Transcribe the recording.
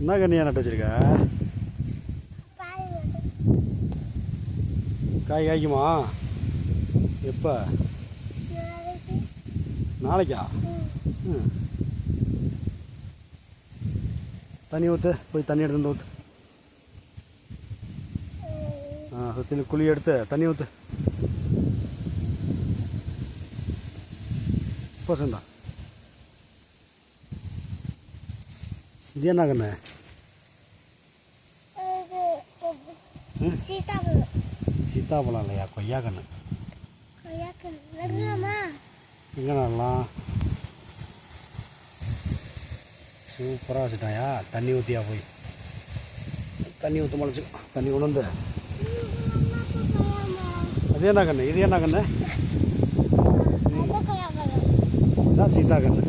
என்ன கண்ணியா நட்டு வச்சிருக்க? காய் காய்க்குமா? எப்போ? நாளைக்கா? ம். தண்ணி ஊற்று, போய் தண்ணி எடுத்து வந்து ஊற்று. சுற்றி குழி எடுத்து தண்ணி ஊற்று. பசந்தா இது என்ன கண்ணு? சீத்தாப்பழம் இல்லையா, கொய்யா கண்ணு. எங்கே நடலாம்? சூப்பராக வச்சுட்டாயா? தண்ணி ஊற்றியா? போய் தண்ணி ஊற்ற முளைச்சி தண்ணி கொண்டு வந்து. அது என்ன கண்ணு? இது என்ன கண்ணு? இதுதான் சீத்தா கண்ணு.